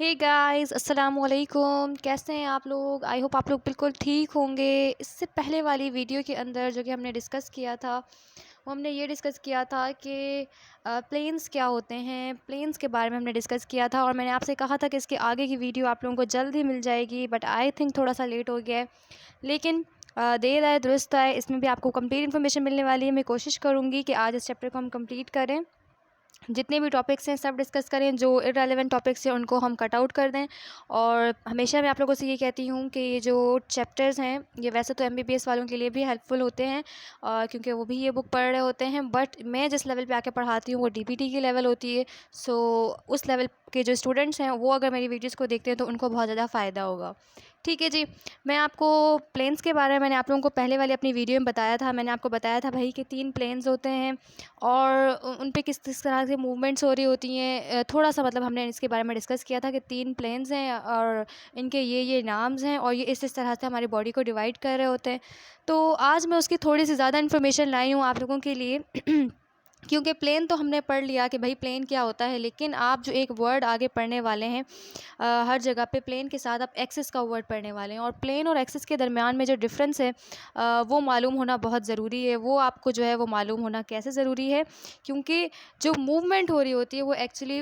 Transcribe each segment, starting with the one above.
Hey guys, अस्सलाम वालेकुम। कैसे हैं आप लोग? आई होप आप लोग बिल्कुल ठीक होंगे। इससे पहले वाली वीडियो के अंदर जो कि हमने डिस्कस किया था, वो हमने ये डिस्कस किया था कि प्लेन्स क्या होते हैं। प्लेन्स के बारे में हमने डिस्कस किया था और मैंने आपसे कहा था कि इसके आगे की वीडियो आप लोगों को जल्द ही मिल जाएगी, बट आई थिंक थोड़ा सा लेट हो गया है। लेकिन देर आए दुरुस्त आए, इसमें भी आपको कंप्लीट इन्फॉर्मेशन मिलने वाली है। मैं कोशिश करूँगी कि आज इस चैप्टर को हम कंप्लीट करें, जितने भी टॉपिक्स हैं सब डिस्कस करें, जो इररेलेवेंट टॉपिक्स हैं उनको हम कट आउट कर दें। और हमेशा मैं आप लोगों से ये कहती हूँ कि ये जो चैप्टर्स हैं ये वैसे तो एमबीबीएस वालों के लिए भी हेल्पफुल होते हैं, क्योंकि वो भी ये बुक पढ़ रहे होते हैं, बट मैं जिस लेवल पे आके पढ़ाती हूँ वो डीपीटी की लेवल होती है। सो उस लेवल के जो स्टूडेंट्स हैं वो अगर मेरी वीडियोज़ को देखते हैं तो उनको बहुत ज़्यादा फ़ायदा होगा। ठीक है जी। मैं आपको प्लेन्स के बारे में मैंने आप लोगों को पहले वाली अपनी वीडियो में बताया था। मैंने आपको बताया था भाई कि 3 प्लेन्स होते हैं और उन पे किस किस तरह से मूवमेंट्स हो रही होती हैं। थोड़ा-सा मतलब हमने इसके बारे में डिस्कस किया था कि 3 प्लेन्स हैं और इनके ये नाम्स हैं और ये इस तरह से हमारी बॉडी को डिवाइड कर रहे होते हैं। तो आज मैं उसकी थोड़ी-सी ज़्यादा इन्फॉर्मेशन लाई हूँ आप लोगों के लिए। क्योंकि प्लेन तो हमने पढ़ लिया कि भाई प्लेन क्या होता है, लेकिन आप जो एक वर्ड आगे पढ़ने वाले हैं, हर जगह पे प्लेन के साथ आप एक्सिस का वर्ड पढ़ने वाले हैं और प्लेन और एक्सिस के दरमियान में जो डिफरेंस है वो मालूम होना बहुत ज़रूरी है। वो आपको जो है वो मालूम होना कैसे ज़रूरी है, क्योंकि जो मूवमेंट हो रही होती है वो एक्चुअली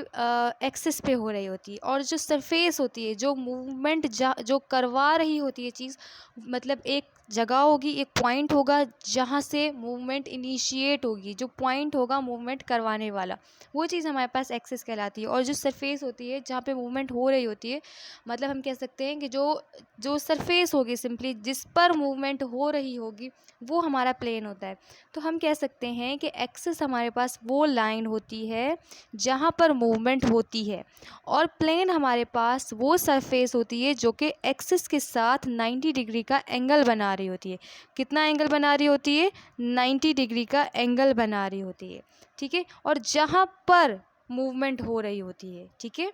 एक्सिस पे हो रही होती है और जो सरफेस होती है, जो मूवमेंट जो करवा रही होती है चीज़, मतलब एक जगह होगी, एक पॉइंट होगा जहाँ से मूवमेंट इनिशिएट होगी, जो पॉइंट होगा मूवमेंट करवाने वाला, वो चीज़ हमारे पास एक्सिस कहलाती है। और जो सरफेस होती है जहाँ पे मूवमेंट हो रही होती है, मतलब हम कह सकते हैं कि जो जो सरफेस होगी, सिंपली जिस पर मूवमेंट हो रही होगी, वो हमारा प्लेन होता है। तो हम कह सकते हैं कि एक्सिस हमारे पास वो लाइन होती है जहाँ पर मूवमेंट होती है और प्लेन हमारे पास वो सरफेस होती है जो कि एक्सिस के साथ 90 डिग्री का एंगल बना रही होती है। कितना एंगल बना रही होती है? 90 डिग्री का एंगल बना रही होती है। ठीक है, और जहाँ पर मूवमेंट हो रही होती है। ठीक है,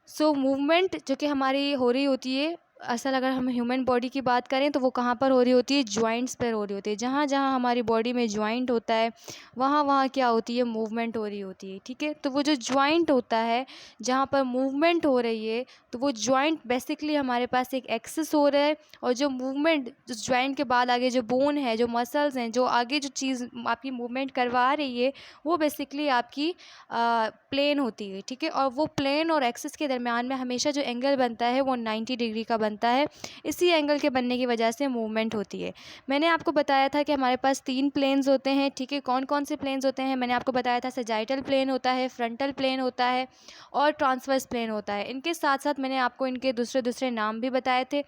सो मूवमेंट जो कि हमारी हो रही होती है, असल अगर हम ह्यूमन बॉडी की बात करें तो वो कहाँ पर हो रही होती है? जॉइंट्स पर हो रही होती है। जहाँ जहाँ हमारी बॉडी में जॉइंट होता है वहाँ वहाँ क्या होती है? मूवमेंट हो रही होती है। ठीक है, तो वो जो जॉइंट होता है जहाँ पर मूवमेंट हो रही है, तो वो जॉइंट बेसिकली हमारे पास एक एक्सिस हो रहा है और जो मूवमेंट उस जॉइंट के बाद आगे जो बोन है, जो मसल्स हैं, जो आगे जो चीज़ आपकी मूवमेंट करवा रही है, वो बेसिकली आपकी प्लेन होती है। ठीक है, और वो प्लेन और एक्सिस के दरमियान में हमेशा जो एंगल बनता है वो 90 डिग्री का बनता है। इसी एंगल के बनने की वजह से मूवमेंट होती है। मैंने आपको बताया था कि हमारे पास 3 प्लेन्स होते हैं। ठीक है, कौन कौन से प्लेन्स होते हैं? मैंने आपको बताया था सैजिटल प्लेन होता है, फ्रंटल प्लेन होता है और ट्रांसवर्स प्लेन होता है। इनके साथ साथ मैंने आपको इनके दूसरे दूसरे नाम भी बताए थे।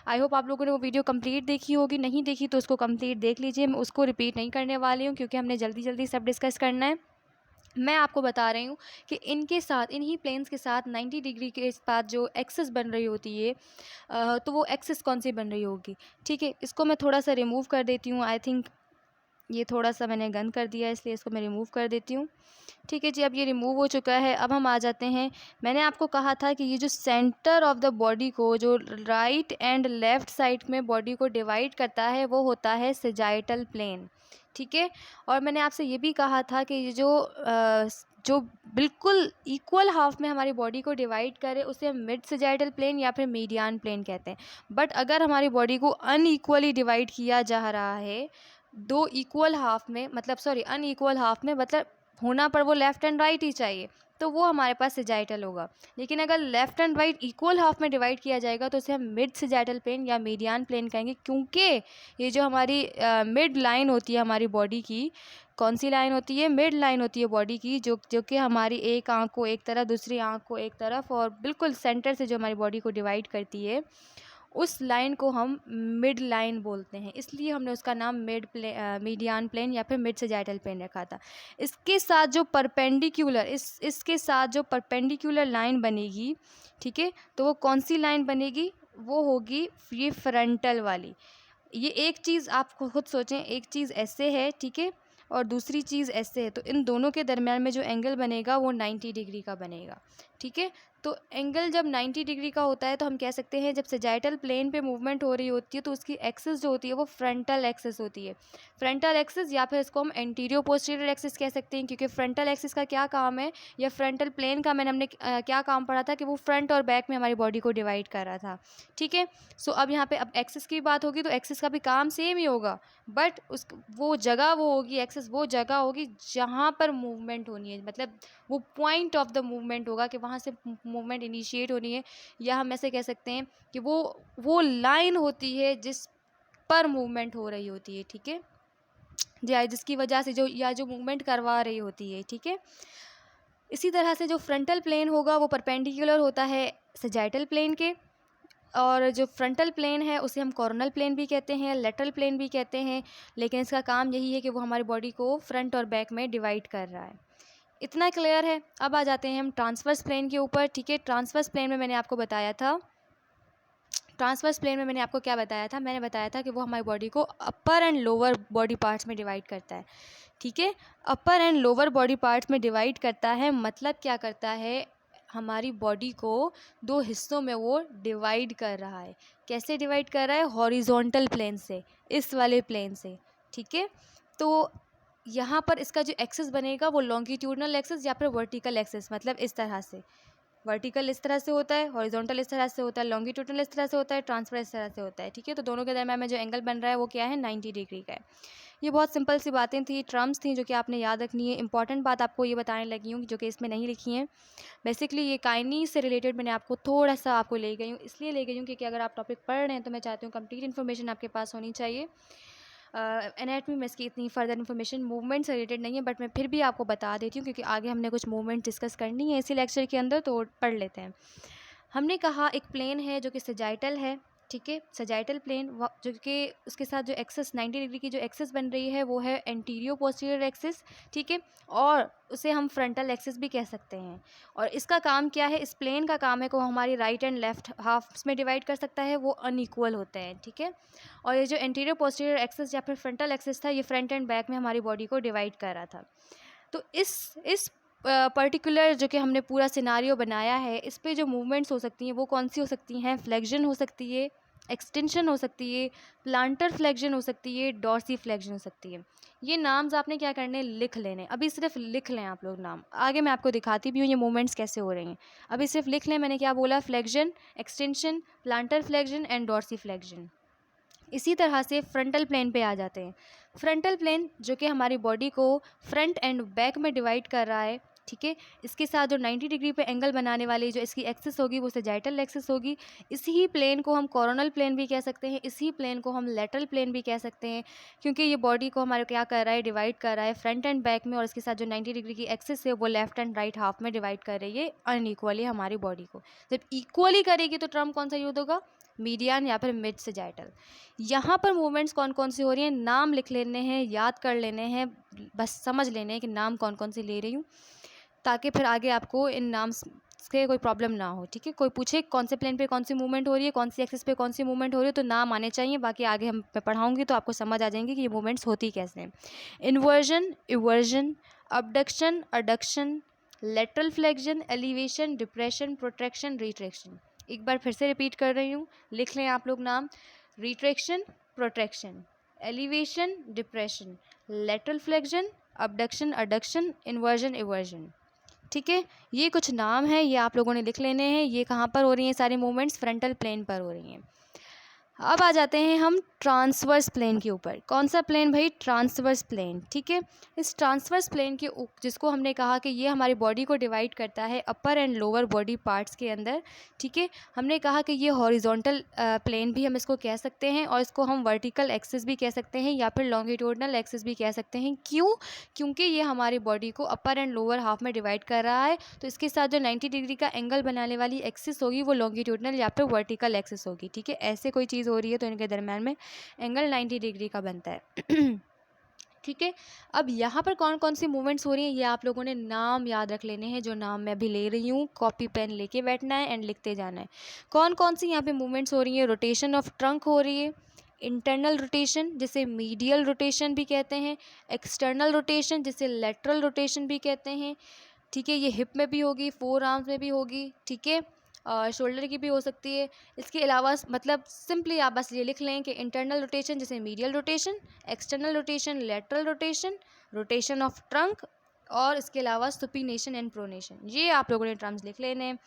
आई होप आप लोगों ने वो वीडियो कंप्लीट देखी होगी। नहीं देखी तो उसको कंप्लीट देख लीजिए। मैं उसको रिपीट नहीं करने वाली हूँ क्योंकि हमने जल्दी जल्दी सब डिस्कस करना है। मैं आपको बता रही हूँ कि इनके साथ, इन्हीं प्लेन्स के साथ 90 डिग्री के साथ जो एक्सिस बन रही होती है, तो वो एक्सिस कौन सी बन रही होगी? ठीक है, इसको मैं थोड़ा सा रिमूव कर देती हूँ। आई थिंक ये थोड़ा सा मैंने गंद कर दिया, इसलिए इसको मैं रिमूव कर देती हूँ। ठीक है जी, अब ये रिमूव हो चुका है। अब हम आ जाते हैं, मैंने आपको कहा था कि ये जो सेंटर ऑफ द बॉडी को, जो राइट एंड लेफ़्ट साइड में बॉडी को डिवाइड करता है, वो होता है सैजिटल प्लेन। ठीक है, और मैंने आपसे ये भी कहा था कि ये जो बिल्कुल इक्वल हाफ में हमारी बॉडी को डिवाइड करे उसे हम मिड सैजिटल प्लेन या फिर मीडियन प्लेन कहते हैं। बट अगर हमारी बॉडी को अनइक्वली डिवाइड किया जा रहा है, दो इक्वल हाफ में, मतलब सॉरी अनइक्वल हाफ में, मतलब होना पर वो लेफ़्ट एंड राइट ही चाहिए, तो वो हमारे पास सैजिटल होगा। लेकिन अगर left and right equal half में डिवाइड किया जाएगा तो उसे हम मिड सैजिटल प्लेन या मीडियन प्लेन कहेंगे, क्योंकि ये जो हमारी मिड लाइन होती है हमारी बॉडी की, कौन सी लाइन होती है? मिड लाइन होती है बॉडी की, जो जो कि हमारी एक आँख को एक तरफ, दूसरी आँख को एक तरफ और बिल्कुल सेंटर से जो हमारी बॉडी को डिवाइड करती है, उस लाइन को हम मिड लाइन बोलते हैं। इसलिए हमने उसका नाम मीडियन प्लेन या फिर मिड सैजिटल प्लेन रखा था। इसके साथ जो परपेंडिकुलर, इसके साथ जो परपेंडिकुलर लाइन बनेगी, ठीक है, तो वो कौन सी लाइन बनेगी? वो होगी ये फ्रंटल वाली। ये एक चीज़ आप खुद सोचें, एक चीज़ ऐसे है, ठीक है, और दूसरी चीज़ ऐसे है, तो इन दोनों के दरमियान में जो एंगल बनेगा वो 90 डिग्री का बनेगा। ठीक है, तो एंगल जब 90 डिग्री का होता है तो हम कह सकते हैं जब सजाइटल प्लेन पे मूवमेंट हो रही होती है तो उसकी एक्सिस जो होती है वो फ्रंटल एक्सिस होती है। फ्रंटल एक्सिस या फिर इसको हम एंटीरियर पोस्टीरियर एक्सिस कह सकते हैं, क्योंकि फ्रंटल एक्सिस का क्या काम है या फ्रंटल प्लेन का हमने क्या काम पढ़ा था कि वो फ्रंट और बैक में हमारी बॉडी को डिवाइड कर रहा था। ठीक है, सो अब यहाँ पे अब एक्सिस की बात होगी तो एक्सिस का भी काम सेम ही होगा, बट उस वो जगह वो होगी, एक्सिस वो जगह होगी जहाँ पर मूवमेंट होनी है, मतलब वो पॉइंट ऑफ द मूवमेंट होगा कि वहाँ से मूवमेंट इनिशिएट होनी है, या हम ऐसे कह सकते हैं कि वो लाइन होती है जिस पर मूवमेंट हो रही होती है। ठीक है, या जिसकी वजह से जो मूवमेंट करवा रही होती है। ठीक है, इसी तरह से जो फ्रंटल प्लेन होगा वो परपेंडिकुलर होता है सजाइटल प्लेन के, और जो फ्रंटल प्लेन है उसे हम कॉर्नल प्लेन भी कहते हैं, लेटरल प्लेन भी कहते हैं, लेकिन इसका काम यही है कि वो हमारी बॉडी को फ्रंट और बैक में डिवाइड कर रहा है। इतना क्लियर है। अब आ जाते हैं हम ट्रांसवर्स प्लेन के ऊपर। ठीक है, ट्रांसवर्स प्लेन में मैंने आपको बताया था, ट्रांसवर्स प्लेन में मैंने आपको क्या बताया था, मैंने बताया था कि वो हमारी बॉडी को अपर एंड लोअर बॉडी पार्ट्स में डिवाइड करता है। ठीक है, अपर एंड लोअर बॉडी पार्ट्स में डिवाइड करता है, मतलब क्या करता है, हमारी बॉडी को दो हिस्सों में वो डिवाइड कर रहा है। कैसे डिवाइड कर रहा है, हॉरिजॉन्टल प्लेन से, इस वाले प्लेन से। ठीक है, तो यहाँ पर इसका जो एक्सिस बनेगा वो लॉन्गिट्यूडनल एक्सिस या फिर वर्टिकल एक्सिस, मतलब इस तरह से। वर्टिकल इस तरह से होता है, हॉरिजॉन्टल इस तरह से होता है, लॉन्गिट्यूडनल इस तरह से होता है, ट्रांसफर इस तरह से होता है। ठीक है, तो दोनों के दरम्यान में जो एंगल बन रहा है वो क्या है, 90 डिग्री का है। ये बहुत सिंपल सी बातें थी, टर्म्स थी जो कि आपने याद रखनी है। इंपॉर्टेंट बात आपको ये बताने लगी हूँ जो कि इसमें नहीं लिखी है। बेसिकली ये काइनीज से रिलेटेड मैंने आपको थोड़ा सा आपको ले गई हूँ, इसलिए ले गई हूँ क्योंकि अगर आप टॉपिक पढ़ रहे हैं तो मैं चाहती हूँ कंप्लीट इन्फॉर्मेशन आपके पास होनी चाहिए। एनाटमी में इसकी इतनी फर्दर इन्फॉर्मेशन मूवमेंट से रिलेटेड नहीं है, बट मैं फिर भी आपको बता देती हूँ क्योंकि आगे हमने कुछ मूवमेंट डिस्कस करनी है इसी लेक्चर के अंदर, तो पढ़ लेते हैं। हमने कहा एक प्लेन है जो कि सजाइटल है। ठीक है, सजाइटल प्लेन जो कि उसके साथ जो एक्सिस 90 डिग्री की जो एक्सिस बन रही है वो है एंटीरियर पोस्टीरियर एक्सिस। ठीक है, और उसे हम फ्रंटल एक्सिस भी कह सकते हैं। और इसका काम क्या है, इस प्लेन का काम है कि वो हमारी राइट एंड लेफ्ट हाफ्स में डिवाइड कर सकता है, वो अनइक्वल होते हैं। ठीक है, और ये जो एंटीरियर पोस्टीरियर एक्सिस या फिर फ्रंटल एक्सिस था ये फ्रंट एंड बैक में हमारी बॉडी को डिवाइड कर रहा था। तो इस पर्टिकुलर जो कि हमने पूरा सिनारियो बनाया है, इस पे जो मूवमेंट्स हो सकती हैं वो कौन सी हो सकती हैं, फ्लेक्शन हो सकती है, एक्सटेंशन हो सकती है, प्लांटर फ्लेक्शन हो सकती है, डॉर्सी फ्लेक्शन हो सकती है। ये नाम्स आपने क्या करने, लिख लेने। अभी सिर्फ लिख लें आप लोग नाम, आगे मैं आपको दिखाती भी हूँ ये मूवमेंट्स कैसे हो रही हैं। अभी सिर्फ लिख लें, मैंने क्या बोला, flexion, extension, plantar flexion and dorsiflexion. इसी तरह से फ्रंटल प्लेन पे आ जाते हैं। फ्रंटल प्लेन जो कि हमारी बॉडी को फ्रंट एंड बैक में डिवाइड कर रहा है। ठीक है, इसके साथ जो 90 डिग्री पे एंगल बनाने वाली जो इसकी एक्सिस होगी वो सजाइटल एक्सिस होगी। इसी प्लेन को हम कॉर्नल प्लेन भी कह सकते हैं, इसी प्लेन को हम लेटरल प्लेन भी कह सकते हैं, क्योंकि ये बॉडी को हमारे क्या कर रहा है, डिवाइड कर रहा है फ्रंट एंड बैक में, और इसके साथ जो 90 डिग्री की एक्सिस है वो लेफ्ट एंड राइट हाफ में डिवाइड कर रही है अनइक्वली हमारी बॉडी को। जब इक्वली करेगी तो टर्म कौन सा यूज होगा, मीडियन या फिर मिड सजाइटल। यहाँ पर मूवमेंट्स कौन कौन सी हो रही हैं, नाम लिख लेने हैं, याद कर लेने हैं, बस समझ लेने हैं कि नाम कौन कौन से ले रही हूँ, ताकि फिर आगे आपको इन नाम के कोई प्रॉब्लम ना हो। ठीक है, कोई पूछे कौन से प्लेन पे कौन सी मूवमेंट हो रही है, कौन सी एक्सिस पे कौन सी मूवमेंट हो रही है, तो नाम आने चाहिए। बाकी आगे हम पढ़ाऊँगी तो आपको समझ आ जाएंगे कि ये मूवमेंट्स होती कैसे हैं। Inversion, eversion, abduction, adduction, lateral flexion, elevation, depression, protraction, retraction. एक बार फिर से रिपीट कर रही हूँ, लिख लें आप लोग नाम, retraction, protraction, elevation, depression, lateral flexion, abduction, adduction, inversion, eversion. ठीक है, ये कुछ नाम हैं, ये आप लोगों ने लिख लेने हैं। ये कहाँ पर हो रही हैं सारी मूवमेंट्स, फ्रंटल प्लेन पर हो रही हैं। अब आ जाते हैं हम ट्रांसवर्स प्लेन के ऊपर। कौन सा प्लेन भाई, ट्रांसवर्स प्लेन। ठीक है, इस ट्रांसवर्स प्लेन के जिसको हमने कहा कि ये हमारी बॉडी को डिवाइड करता है अपर एंड लोअर बॉडी पार्ट्स के अंदर। ठीक है, हमने कहा कि ये हॉरिजॉन्टल प्लेन भी हम इसको कह सकते हैं, और इसको हम वर्टिकल एक्सिस भी कह सकते हैं या फिर लॉन्गिट्यूडनल एक्सिस भी कह सकते हैं। क्यों, क्योंकि ये हमारी बॉडी को अपर एंड लोअर हाफ में डिवाइड कर रहा है, तो इसके साथ जो 90 डिग्री का एंगल बनाने वाली एक्सिस होगी वो लॉन्गिट्यूडनल या फिर वर्टिकल एक्सिस होगी। ठीक है, ऐसे कोई चीज़ हो रही है तो इनके दरम्यान में एंगल 90 डिग्री का बनता है। ठीक है, अब यहाँ पर कौन कौन सी मूवमेंट्स हो रही हैं ये आप लोगों ने नाम याद रख लेने हैं, जो नाम मैं भी ले रही हूँ। कॉपी पेन लेके बैठना है एंड लिखते जाना है। कौन कौन सी यहाँ पे मूवमेंट्स हो रही है, रोटेशन ऑफ ट्रंक हो रही है, इंटरनल रोटेशन जिसे मीडियल रोटेशन भी कहते हैं, एक्सटर्नल रोटेशन जिसे लेटरल रोटेशन भी कहते हैं, ठीक है। ये हिप में भी होगी, फोर आर्म्स में भी होगी, ठीक है, शोल्डर की भी हो सकती है। इसके अलावा मतलब सिंपली आप बस ये लिख लें कि इंटरनल रोटेशन जैसे medial rotation, external rotation, lateral rotation, rotation of trunk, और इसके अलावा सुपिनेशन एंड प्रोनेशन। ये आप लोगों ने टर्म्स लिख लेने हैं।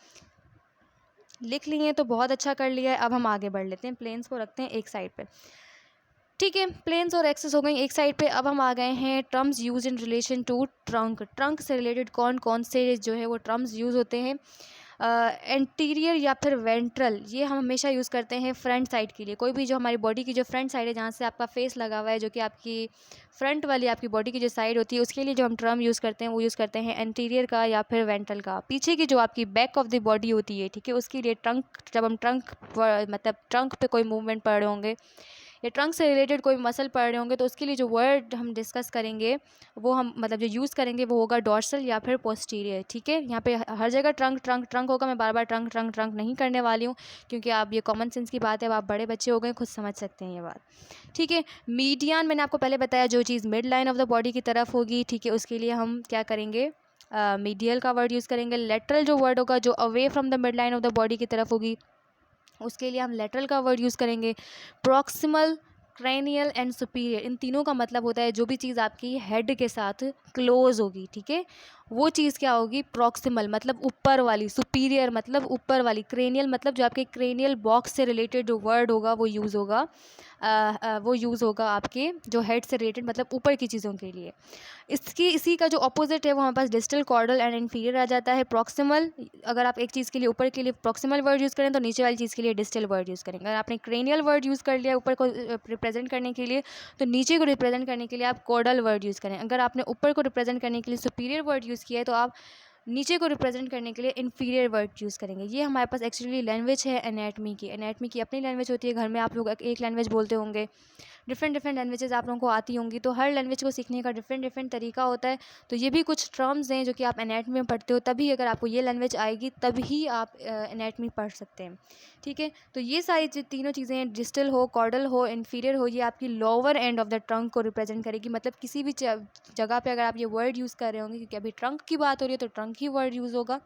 लिख लिए तो बहुत अच्छा कर लिया है। अब हम आगे बढ़ लेते हैं, प्लेन्स को रखते हैं एक साइड पे, ठीक है। प्लेन्स और एक्सेस हो गई एक साइड पे। अब हम आ गए हैं terms use in relation to trunk. Trunk से रिलेटेड कौन कौन से जो है वो टर्म्स यूज़ होते हैं। एंटीरियर या फिर वेंट्रल, ये हम हमेशा यूज़ करते हैं फ्रंट साइड के लिए। कोई भी जो हमारी बॉडी की जो फ्रंट साइड है, जहाँ से आपका फेस लगा हुआ है, जो कि आपकी फ्रंट वाली आपकी बॉडी की जो साइड होती है, उसके लिए जो हम टर्म यूज़ करते हैं वो यूज़ करते हैं एंटीरियर का या फिर वेंट्रल का। पीछे की जो आपकी बैक ऑफ द बॉडी होती है, ठीक है, उसके लिए ट्रंक, जब हम ट्रंक मतलब ट्रंक पे कोई मूवमेंट पढ़ रहे होंगे या ट्रंक से रिलेटेड कोई मसल पढ़ रहे होंगे, तो उसके लिए जो वर्ड हम डिस्कस करेंगे वो हम मतलब जो यूज़ करेंगे वो होगा डॉर्सल या फिर पोस्टीरियर, ठीक है। यहाँ पे हर जगह ट्रंक ट्रंक ट्रंक होगा। मैं बार बार ट्रंक ट्रंक ट्रंक नहीं करने वाली हूँ, क्योंकि आप ये कॉमन सेंस की बात है, अब आप बड़े बच्चे हो गए, खुद समझ सकते हैं ये बात, ठीक है। मीडियन मैंने आपको पहले बताया, जो चीज़ mid line of the body की तरफ होगी, ठीक है, उसके लिए हम क्या करेंगे, मीडियल का वर्ड यूज़ करेंगे। लेटरल जो वर्ड होगा, जो away from the mid line of the body की तरफ होगी, उसके लिए हम लेटरल का वर्ड यूज़ करेंगे। प्रॉक्सिमल, क्रेनियल एंड सुपीरियर, इन तीनों का मतलब होता है जो भी चीज़ आपकी हेड के साथ क्लोज होगी, ठीक है, वो चीज़ क्या होगी, प्रॉक्सिमल मतलब ऊपर वाली, सुपीरियर मतलब ऊपर वाली, क्रेनियल मतलब जो आपके क्रेनियल बॉक्स से रिलेटेड जो वर्ड होगा वो यूज़ होगा, वो यूज़ होगा आपके जो हेड से रिलेटेड मतलब ऊपर की चीज़ों के लिए। इसी का जो अपोजिट है वो हमारे पास डिस्टल, कॉर्डल एंड इन्फीरियर आ जाता है। प्रॉक्सिमल, अगर आप एक चीज़ के लिए ऊपर के लिए प्रॉक्सिमल वर्ड यूज़ करें तो नीचे वाली चीज़ के लिए डिस्टल वर्ड यूज़ करेंगे। अगर आपने क्रेनियल वर्ड यूज़ कर लिया ऊपर को रिप्रेजेंट करने के लिए, तो नीचे को रिप्रेजेंट करने के लिए आप कॉर्डल वर्ड यूज़ करें। अगर आपने ऊपर को रिप्रेजेंट करने के लिए सुपीरियर वर्ड यूज़ किया है, तो आप नीचे को रिप्रेजेंट करने के लिए इन्फीरियर वर्ड यूज़ करेंगे। ये हमारे पास एक्चुअली लैंग्वेज है एनाटमी की। एनाटमी की अपनी लैंग्वेज होती है, घर में आप लोग एक लैंग्वेज बोलते होंगे, डिफरेंट डिफरेंट लैंग्वेजेस आप लोगों को आती होंगी, तो हर लैंग्वेज को सीखने का डिफरेंट डिफरेंट तरीका होता है। तो ये भी कुछ टर्म्स हैं जो कि आप एनाटमी में पढ़ते हो, तभी अगर आपको ये लैंग्वेज आएगी तभी आप एनाटमी पढ़ सकते हैं, ठीक है। तो ये सारी तीनों चीज़ें, डिस्टल हो, कॉर्डल हो, इन्फीरियर हो, ये आपकी lower end of the trunk को रिप्रेजेंट करेगी। मतलब किसी भी जगह पे अगर आप ये वर्ड यूज़ कर रहे होंगे, क्योंकि अभी ट्रंक की बात हो रही है तो ट्रंक ही वर्ड यूज़ होगा,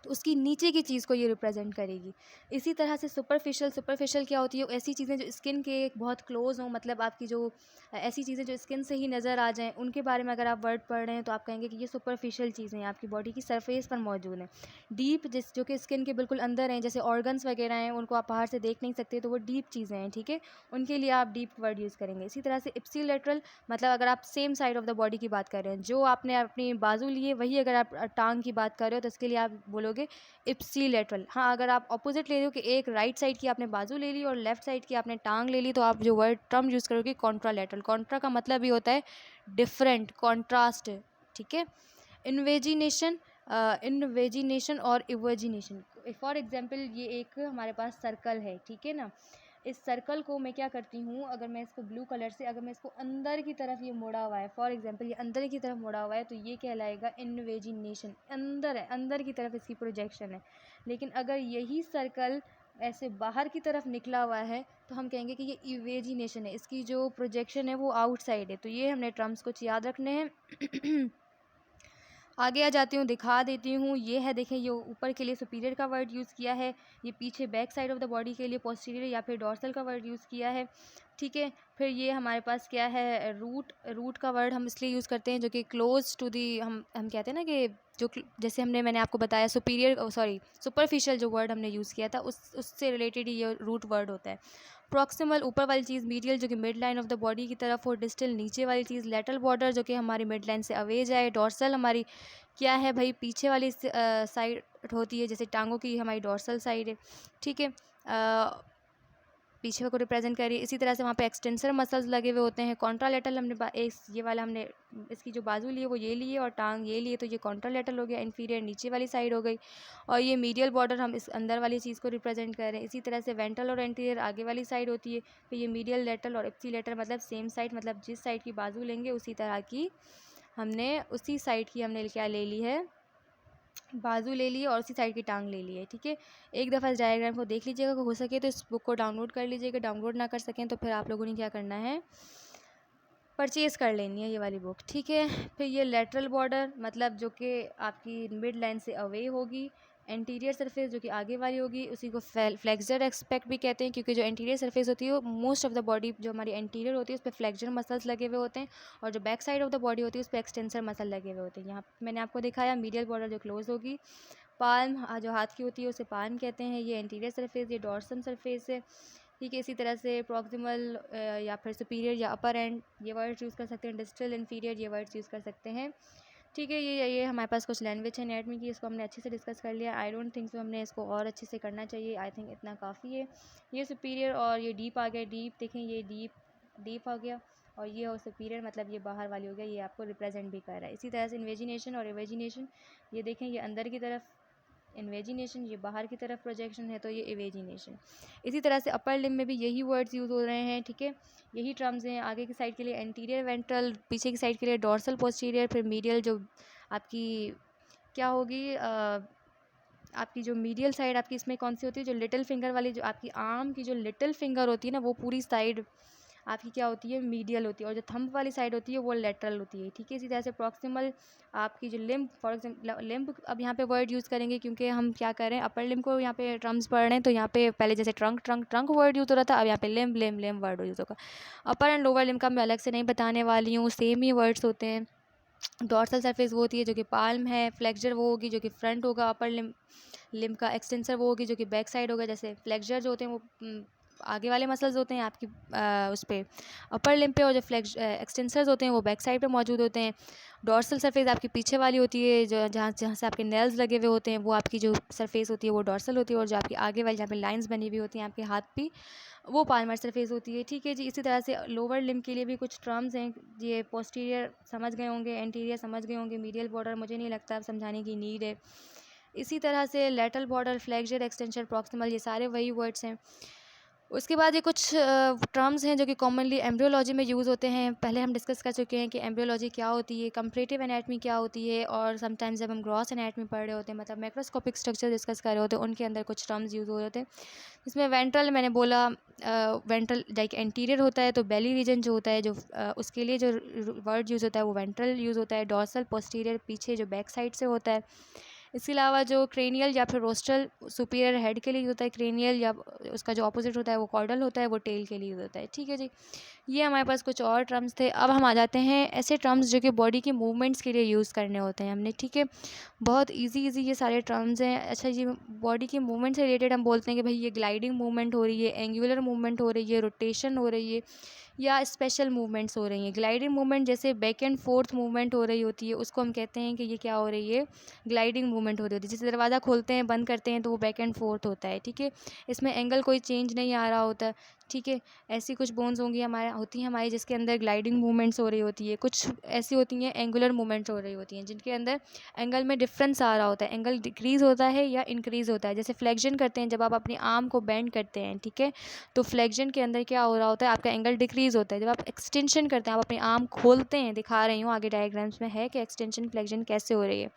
तो उसकी नीचे की चीज़ को ये रिप्रेजेंट करेगी। इसी तरह से सुपरफिशियल, सुपरफिशियल क्या होती है, ऐसी चीज़ें जो स्किन के बहुत क्लोज हों, मतलब आपकी जो ऐसी चीज़ें जो स्किन से ही नज़र आ जाएँ, उनके बारे में अगर आप वर्ड पढ़ रहे हैं तो आप कहेंगे कि ये सुपरफिशियल चीज़ें हैं, आपकी बॉडी की सरफेस पर मौजूद हैं। डीप जो कि स्किन के बिल्कुल अंदर हैं, जैसे ऑर्गन्स वगैरह हैं, उनको आप बाहर से देख नहीं सकते, तो वो डीप चीज़ें हैं, ठीक है, उनके लिए आप डीप वर्ड यूज़ करेंगे। इसी तरह से इप्सिलेटरल, मतलब अगर आप same side of the body की बात कर रहे हैं, जो आपने अपनी बाजू लिए वही अगर आप टांग की बात कर रहे हो, तो इसके लिए आप बोलोगे इप्सिलेटरल। हाँ, अगर आप ऑपोजिट ले रहे हो कि एक राइट साइड की आपने बाजू ले ली और लेफ्ट साइड की आपने टांग ले ली, तो आप जो वर्ड टर्म यूज़ करोगे कॉन्ट्रालेटरल। कॉन्ट्रा का मतलब भी होता है डिफरेंट, कॉन्ट्रास्ट, ठीक है। इन्वेजिनेशन, इन्वेजिनेशन और इवर्जिनेशन, फॉर एग्जांपल ये एक हमारे पास सर्कल है, ठीक है ना, इस सर्कल को मैं क्या करती हूँ, अगर मैं इसको ब्लू कलर से, अगर मैं इसको अंदर की तरफ ये मुड़ा हुआ है, फॉर एग्जांपल ये अंदर की तरफ मुड़ा हुआ है, तो ये कहलाएगा इन्वेजिनेशन, अंदर है, अंदर की तरफ इसकी प्रोजेक्शन है। लेकिन अगर यही सर्कल ऐसे बाहर की तरफ निकला हुआ है, तो हम कहेंगे कि ये इवेजिनेशन है, इसकी जो प्रोजेक्शन है वो आउटसाइड है। तो ये हमने टर्म्स कुछ याद रखने हैं। आगे आ जाती हूँ, दिखा देती हूँ। ये है, देखें, ये ऊपर के लिए सुपीरियर का वर्ड यूज़ किया है, ये पीछे back side of the body के लिए पोस्टीरियर या फिर डॉर्सल का वर्ड यूज़ किया है, ठीक है। फिर ये हमारे पास क्या है, रूट। रूट का वर्ड हम इसलिए यूज़ करते हैं जो कि क्लोज टू दी, हम कहते हैं ना कि जो जैसे मैंने आपको बताया सुपीरियर, सॉरी सुपरफिशियल जो वर्ड हमने यूज़ किया था उससे रिलेटेड ही ये रूट वर्ड होता है। प्रॉक्सिमल ऊपर वाली चीज़, मीडियल जो कि mid line of the body की तरफ हो, डिस्टल नीचे वाली चीज़, लेटरल बॉर्डर जो कि हमारी मिड लाइन से अवे जाए, डॉर्सल हमारी क्या है भाई, पीछे वाली साइड होती है, जैसे टांगों की हमारी डॉर्सल साइड है, ठीक है, पीछे को रिप्रेजेंट करिए। इसी तरह से वहाँ पे एक्सटेंसर मसल्स लगे हुए होते हैं। कॉन्ट्रालेटरल हमने ये वाला हमने इसकी जो बाजू ली है वो ये लिए और टांग ये लिए, तो ये कॉन्ट्रालेटरल हो गया। इन्फीरियर नीचे वाली साइड हो गई, और ये मीडियल बॉर्डर हम इस अंदर वाली चीज़ को रिप्रेजेंट कर रहे हैं। इसी तरह से वेंट्रल और एंटीरियर आगे वाली साइड होती है, फिर ये मीडियल, लेटरल और इप्सिलेटरल मतलब सेम साइड, मतलब जिस साइड की बाजू लेंगे उसी तरह की हमने उसी साइड की हमने क्या ले ली है, बाजू ले ली और उसी साइड की टांग ले ली है, ठीक है। एक दफ़ा इस डायग्राम को देख लीजिएगा, हो सके तो इस बुक को डाउनलोड कर लीजिएगा, डाउनलोड ना कर सकें तो फिर आप लोगों ने क्या करना है, परचेज़ कर लेनी है ये वाली बुक, ठीक है। फिर ये लेटरल बॉर्डर मतलब जो कि आपकी मिड लाइन से अवे होगी। एंटीरियर सरफेस जो कि आगे वाली होगी, उसी को फ्लेक्सर एस्पेक्ट भी कहते हैं, क्योंकि जो एंटीरियर सरफेस होती है वो मोस्ट ऑफ द बॉडी जो हमारी एंटीरियर होती है उस पर फ्लेक्सर मसल्स लगे हुए होते हैं, और जो back side of the body होती है उस पर एक्सटेंसर मसल लगे हुए होते हैं। यहाँ मैंने आपको दिखाया मीडियल बॉर्डर जो क्लोज होगी। पाल्म जो हाथ की होती है उसे पाल्म कहते हैं। ये एंटीरियर सरफेस, ये डॉर्सल सरफेस है, ठीक है। इसी तरह से प्रॉक्सिमल या फिर सुपीरियर या अपर एंड ये वर्ड्स यूज़ कर सकते हैं। डिस्टल, इन्फीरियर ये वर्ड्स यूज़ कर सकते हैं, ठीक है। ये हमारे पास कुछ लैंग्वेज है एनाटॉमी की, इसको हमने अच्छे से डिस्कस कर लिया। आई डोंट थिंक सो हमने इसको और अच्छे से करना चाहिए, आई थिंक इतना काफ़ी है। ये सुपीरियर और ये डीप आ गया, डीप देखें, ये डीप आ गया, और ये हो सुपीरियर मतलब ये बाहर वाली हो गया, ये आपको रिप्रेजेंट भी कर रहा है। इसी तरह से इन्वेजिनेशन और इवेजिनेशन, ये देखें ये अंदर की तरफ इन्वेजिनेशन, ये बाहर की तरफ प्रोजेक्शन है, तो ये इवेजिनेशन। इसी तरह से अपर लिम्ब में भी यही वर्ड्स यूज़ हो रहे हैं, ठीक है। यही टर्म्स हैं। आगे की साइड के लिए एंटीरियर वेंट्रल, पीछे की साइड के लिए डॉर्सल पोस्टीरियर, फिर मीडियल जो आपकी क्या होगी आपकी जो मीडियल साइड आपकी इसमें कौन सी होती है, जो लिटिल फिंगर वाली, जो आपकी आर्म की जो लिटिल फिंगर होती है ना, वो पूरी साइड आपकी क्या होती है, मीडियल होती है, और जो थंब वाली साइड होती है वो लेटरल होती है, ठीक है। इसी तरह से प्रॉक्सिमल आपकी जो लिम्ब, फॉर एग्जाम्पल लिम्ब अब यहाँ पे वर्ड यूज़ करेंगे क्योंकि हम क्या कर रहे हैं, अपर लिम्ब को यहाँ पे टर्म्स पढ़ रहे हैं, तो यहाँ पे पहले जैसे ट्रंक वर्ड यूज़ हो रहा था, अब यहाँ पे लिम्ब वर्ड यूज़ होगा। अपर एंड लोअर लिम्ब का मैं अलग से नहीं बताने वाली हूँ, सेम ही वर्ड्स होते हैं। डॉर्सल सरफेस वो होती है जो कि पाल्म है, फ्लेक्सर वो होगी जो कि फ्रंट होगा, अपर लिम्ब का एक्सटेंसर वो होगी जो कि बैक साइड होगा। जैसे फ्लेक्सर जो होते हैं वो आगे वाले मसल्स होते हैं आपकी उस पर अपर लिम्ब पे, और जो एक्सटेंसर्स होते हैं वो बैक साइड पे मौजूद होते हैं। डॉर्सल सरफेस आपकी पीछे वाली होती है, जो जहाँ जहाँ से आपके नेल्स लगे हुए होते हैं वो आपकी जो सरफेस होती है वो डॉर्सल होती है, और जो आपकी आगे वाली जहाँ पे लाइंस बनी हुई होती हैं आपके हाथ पे वो पाल्मर सरफेस होती है, ठीक है जी। इसी तरह से लोअर लिम्ब के लिए भी कुछ टर्म्स हैं, ये पोस्टीरियर समझ गए होंगे, एंटीरियर समझ गए होंगे, मीडियल बॉर्डर मुझे नहीं लगता अब समझाने की नीड है। इसी तरह से lateral border, flexor, extension, proximal ये सारे वही वर्ड्स हैं। उसके बाद ये कुछ टर्म्स हैं जो कि कॉमनली एम्ब्रियोलॉजी में यूज़ होते हैं। पहले हम डिस्कस कर चुके हैं कि एम्ब्रियोलॉजी क्या होती है, कंपैरेटिव एनाटॉमी क्या होती है, और समटाइम्स जब हम ग्रॉस एनाटॉमी पढ़ रहे होते हैं मतलब मैक्रोस्कोपिक स्ट्रक्चर डिस्कस कर रहे होते हैं, उनके अंदर कुछ टर्म्स यूज़ हो रहे होते हैं। इसमें वेंट्रल मैंने बोला, वेंट्रल लाइक एंटीरियर होता है, तो बेली रीजन जो होता है जो उसके लिए जो वर्ड यूज़ होता है वो वेंट्रल यूज़ होता है। डॉर्सल पोस्टीरियर पीछे जो बैक साइड से होता है। इसके अलावा जो क्रेनियल या फिर रोस्टल सुपीरियर हेड के लिए यूज़ होता है, क्रेनियल या उसका जो ऑपोजिट होता है वो कॉर्डल होता है, वो टेल के लिए यूज़ होता है, ठीक है जी। ये हमारे पास कुछ और टर्म्स थे। अब हम आ जाते हैं ऐसे टर्म्स जो कि बॉडी की मूवमेंट्स के लिए यूज़ करने होते हैं हमने, ठीक है। बहुत इजी ये सारे टर्म्स हैं। अच्छा जी, बॉडी की मूवमेंट से रिलेटेड हम बोलते हैं कि भाई ये ग्लाइडिंग मूवमेंट हो रही है, एंगुलर मूवमेंट हो रही है, रोटेशन हो रही है, या स्पेशल मूवमेंट्स हो रही हैं। ग्लाइडिंग मूवमेंट जैसे बैक एंड फोर्थ मूवमेंट हो रही होती है, उसको हम कहते हैं कि ये क्या हो रही है, ग्लाइडिंग मूवमेंट हो रही होती है। जैसे दरवाज़ा खोलते हैं बंद करते हैं तो वो बैक एंड फोर्थ होता है, ठीक है। इसमें एंगल कोई चेंज नहीं आ रहा होता, ठीक है। ऐसी कुछ बोन्स होती हैं हमारी जिसके अंदर ग्लाइडिंग मूवमेंट्स हो रही होती है। कुछ ऐसी होती हैं एंगुलर मूवमेंट्स हो रही होती हैं जिनके अंदर एंगल में डिफरेंस आ रहा होता है, एंगल डिक्रीज़ होता है या इंक्रीज़ होता है। जैसे फ्लेक्शन करते हैं, जब आप अपनी आर्म को बेंड करते हैं, ठीक है, तो फ्लेक्शन के अंदर क्या हो रहा होता है, आपका एंगल डिक्रीज़ होता है। जब आप एक्सटेंशन करते हैं, आप अपनी आर्म खोलते हैं, दिखा रही हूँ आगे डायग्राम्स में है कि एक्सटेंशन फ्लेक्शन कैसे हो रही है,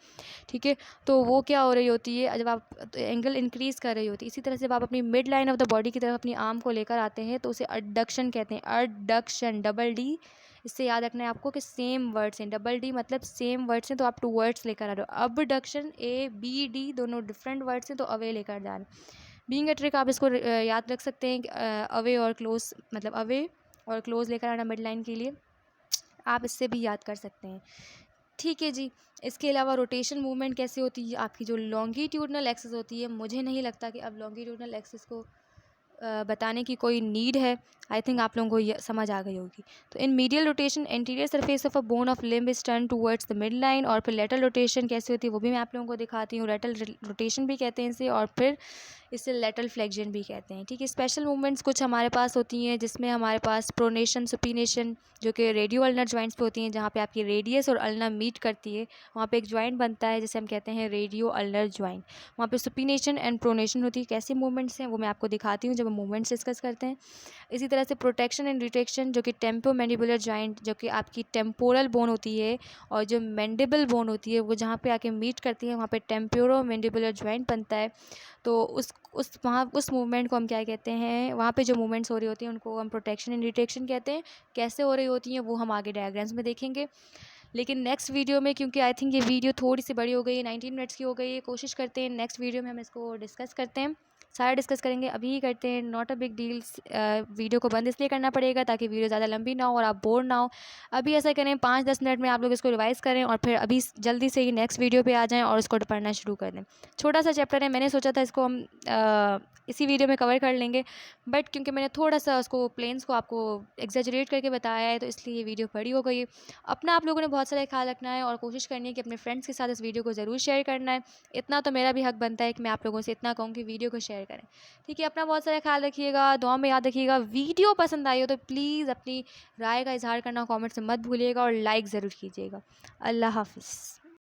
ठीक है, तो वो क्या हो रही होती है जब आप एंगल इंक्रीज़ कर रही होती है। इसी तरह से जब आप अपनी mid line of the body की तरफ अपनी आर्म को लेकर आते हैं तो उसे अडक्शन कहते हैं, अडक्शन, डबल डी। इससे याद रखना है आपको कि सेम वर्ड्स हैं, डबल डी मतलब सेम वर्ड्स हैं, तो आप 2 वर्ड्स लेकर आ रहे हो। अबडक्शन, ABD दोनों डिफरेंट वर्ड्स हैं, तो अवे लेकर जा रहे हैं। बीइंग अ ट्रिक आप इसको याद रख सकते हैं कि अवे और क्लोज मतलब अवे और क्लोज लेकर आना मिड लाइन के लिए, आप इससे भी याद कर सकते हैं, ठीक है जी। इसके अलावा रोटेशन मूवमेंट कैसे होती है, आपकी जो लॉन्गिट्यूडनल एक्सिस होती है, मुझे नहीं लगता कि अब लॉन्गिट्यूडनल एक्सिस को बताने की कोई नीड है। आई थिंक आप लोगों को ये समझ आ गई होगी। तो in medial rotation anterior surface of a bone of limb is turn towards the mid line, और फिर लेटरल रोटेशन कैसे होती है वो भी मैं आप लोगों को दिखाती हूँ। लेटरल रोटेशन भी कहते हैं इसे, और फिर इसे लेटरल फ्लेक्शन भी कहते हैं, ठीक है। स्पेशल मूवमेंट्स कुछ हमारे पास होती हैं जिसमें हमारे पास प्रोनेशन, सुपीनेशन जो कि रेडियो अल्नर जॉइंट्स पे होती हैं, जहाँ पे आपकी रेडियस और अल्ना मीट करती है, वहाँ पे एक जॉइंट बनता है जिसे हम कहते हैं रेडियो अल्नर जॉइंट। वहाँ पे सुपीनेशन एंड प्रोनेशन होती है। कैसी मूवमेंट्स हैं वो मैं आपको दिखाती हूँ जब वो मूवमेंट्स डिस्कस करते हैं। इसी तरह से प्रोटेक्शन एंड रिट्रैक्शन, जो कि टेम्पोमैंडिबुलर जॉइंट, जो कि आपकी टेम्पोरल बोन होती है, और जो मैंडिबल बोन होती है वो जहाँ पे आके मीट करती है वहाँ पे टेम्पोरोमैंडिबुलर जॉइंट बनता है। तो उस मूवमेंट को हम क्या कहते हैं, वहाँ पे जो मूवमेंट्स हो रही होती हैं उनको हम प्रोटेक्शन एंड रिट्रैक्शन कहते हैं। कैसे हो रही होती हैं वो हम आगे डायग्राम्स में देखेंगे। लेकिन नेक्स्ट वीडियो में, क्योंकि आई थिंक ये वीडियो थोड़ी सी बड़ी हो गई है, 19 मिनट्स की हो गई है, कोशिश करते हैं नेक्स्ट वीडियो में हम इसको डिस्कस करते हैं, सारा डिस्कस करेंगे। अभी ही करते हैं, not a big deals. Video को बंद इसलिए करना पड़ेगा ताकि वीडियो ज़्यादा लंबी ना हो और आप बोर ना हो। अभी ऐसा करें 5-10 मिनट में आप लोग इसको रिवाइज़ करें और फिर अभी जल्दी से ही नेक्स्ट वीडियो पे आ जाएं और इसको पढ़ना शुरू कर दें। छोटा सा चैप्टर है, मैंने सोचा था इसको हम इसी वीडियो में कवर कर लेंगे, बट क्योंकि मैंने थोड़ा सा उसको प्लेन्स को आपको एग्जैजरेट करके बताया है तो इसलिए ये वीडियो बड़ी हो गई है। अपना आप लोगों ने बहुत सारा ख्याल रखना है और कोशिश करनी है कि अपने फ्रेंड्स के साथ इस वीडियो को ज़रूर शेयर करना है। इतना तो मेरा भी हक बनता है कि मैं आप लोगों से इतना कहूँ कि वीडियो को शेयर करें। ठीक है, अपना बहुत सारा ख्याल रखिएगा, दुआ में याद रखिएगा। वीडियो पसंद आई हो तो प्लीज़ अपनी राय का इजहार करना कमेंट्स में मत भूलिएगा और लाइक ज़रूर कीजिएगा। अल्लाह हाफिज़।